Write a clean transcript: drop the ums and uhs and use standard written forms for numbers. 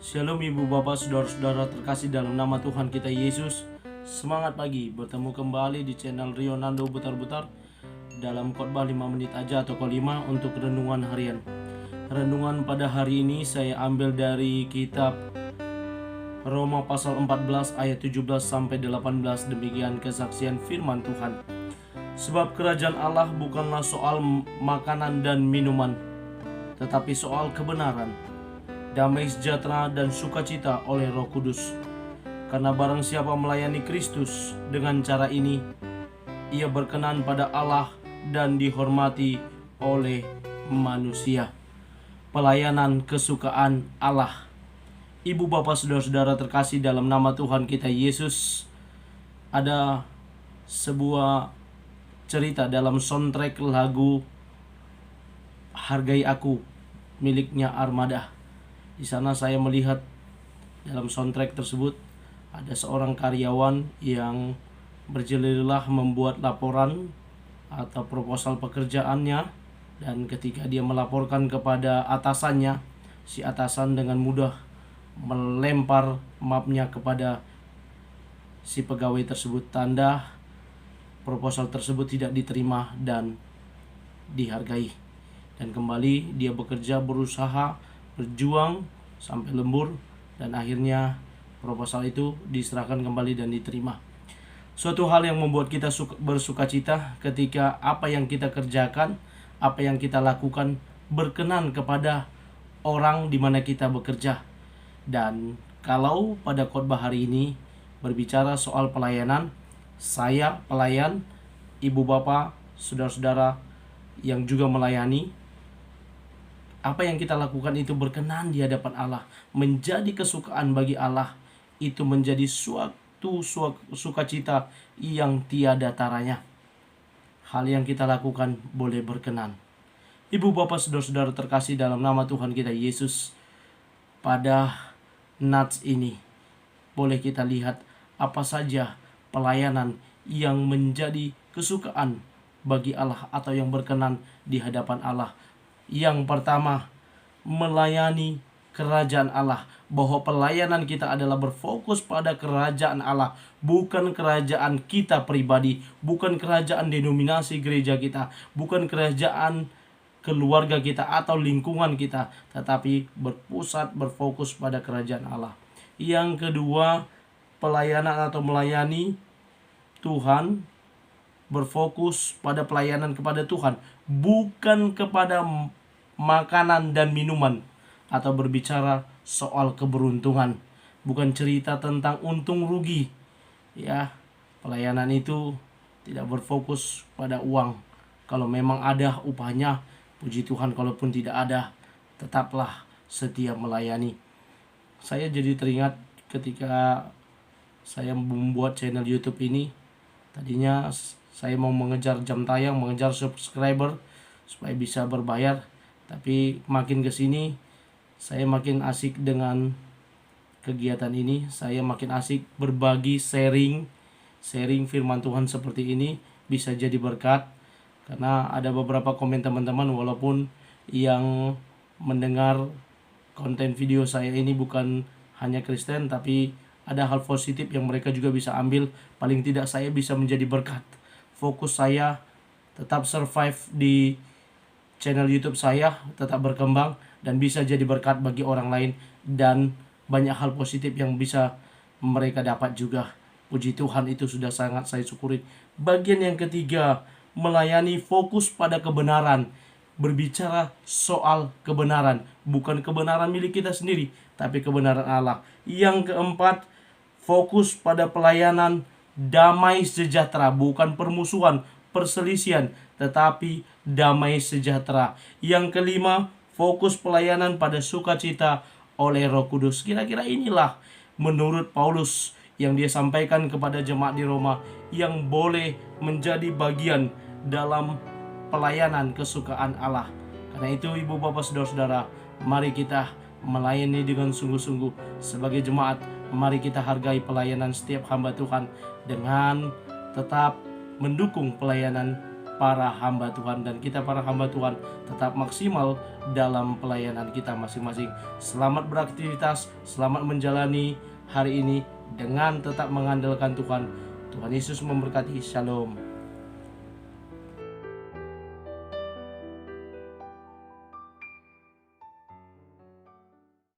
Shalom ibu bapak saudara-saudara terkasih dalam nama Tuhan kita Yesus. Semangat pagi, bertemu kembali di channel Rionando Butar-Butar dalam khotbah 5 menit aja atau kelima untuk renungan harian. Renungan pada hari ini saya ambil dari kitab Roma pasal 14 ayat 17 sampai 18. Demikian kesaksian firman Tuhan. Sebab kerajaan Allah bukanlah soal makanan dan minuman, tetapi soal kebenaran, damai sejahtera dan sukacita oleh Roh Kudus. Karena barang siapa melayani Kristus dengan cara ini, ia berkenan pada Allah dan dihormati oleh manusia. Pelayanan kesukaan Allah. Ibu bapak saudara-saudara terkasih dalam nama Tuhan kita Yesus, ada sebuah cerita dalam soundtrack lagu Hargai Aku miliknya Armada. Di sana saya melihat dalam soundtrack tersebut ada seorang karyawan yang berjelilah membuat laporan atau proposal pekerjaannya, dan ketika dia melaporkan kepada atasannya, si atasan dengan mudah melempar mapnya kepada si pegawai tersebut, tanda proposal tersebut tidak diterima dan dihargai. Dan kembali dia bekerja, berusaha, berjuang sampai lembur, dan akhirnya proposal itu diserahkan kembali dan diterima. Suatu hal yang membuat kita bersukacita ketika apa yang kita kerjakan, apa yang kita lakukan berkenan kepada orang di mana kita bekerja. Dan kalau pada khotbah hari ini berbicara soal pelayanan, saya pelayan, ibu bapak, saudara-saudara yang juga melayani, apa yang kita lakukan itu berkenan di hadapan Allah, menjadi kesukaan bagi Allah, itu menjadi suatu sukacita yang tiada taranya. Hal yang kita lakukan boleh berkenan. Ibu bapak saudara-saudara terkasih dalam nama Tuhan kita Yesus, pada nats ini boleh kita lihat apa saja pelayanan yang menjadi kesukaan bagi Allah atau yang berkenan di hadapan Allah. Yang pertama, melayani kerajaan Allah. Bahwa pelayanan kita adalah berfokus pada kerajaan Allah, bukan kerajaan kita pribadi, bukan kerajaan denominasi gereja kita, bukan kerajaan keluarga kita atau lingkungan kita, tetapi berfokus pada kerajaan Allah. Yang kedua, pelayanan atau melayani Tuhan, berfokus pada pelayanan kepada Tuhan, bukan kepada makanan dan minuman, atau berbicara soal keberuntungan, bukan cerita tentang untung rugi. Ya, pelayanan itu tidak berfokus pada uang. Kalau memang ada upahnya, puji Tuhan. Kalaupun tidak ada, tetaplah setia melayani. Saya jadi teringat ketika saya membuat channel YouTube ini. Tadinya saya mau mengejar jam tayang, mengejar subscriber supaya bisa berbayar. Tapi makin kesini saya makin asik dengan kegiatan ini. Saya makin asik berbagi, sharing firman Tuhan seperti ini. Bisa jadi berkat. Karena ada beberapa komen teman-teman, walaupun yang mendengar konten video saya ini bukan hanya Kristen, tapi ada hal positif yang mereka juga bisa ambil. Paling tidak saya bisa menjadi berkat. Fokus saya tetap survive di channel YouTube saya, tetap berkembang dan bisa jadi berkat bagi orang lain, dan banyak hal positif yang bisa mereka dapat juga. Puji Tuhan, itu sudah sangat saya syukuri. Bagian yang ketiga, melayani fokus pada kebenaran. Berbicara soal kebenaran, bukan kebenaran milik kita sendiri, tapi kebenaran Allah. Yang keempat, fokus pada pelayanan damai sejahtera, bukan permusuhan, perselisihan, tetapi damai sejahtera. Yang kelima, fokus pelayanan pada sukacita oleh Roh Kudus. Kira-kira inilah menurut Paulus yang dia sampaikan kepada jemaat di Roma yang boleh menjadi bagian dalam pelayanan kesukaan Allah. Karena itu ibu bapak saudara-saudara, mari kita melayani dengan sungguh-sungguh sebagai jemaat. Mari kita hargai pelayanan setiap hamba Tuhan dengan tetap mendukung pelayanan para hamba Tuhan, dan kita para hamba Tuhan tetap maksimal dalam pelayanan kita masing-masing. Selamat beraktivitas, selamat menjalani hari ini dengan tetap mengandalkan Tuhan. Tuhan Yesus memberkati. Shalom.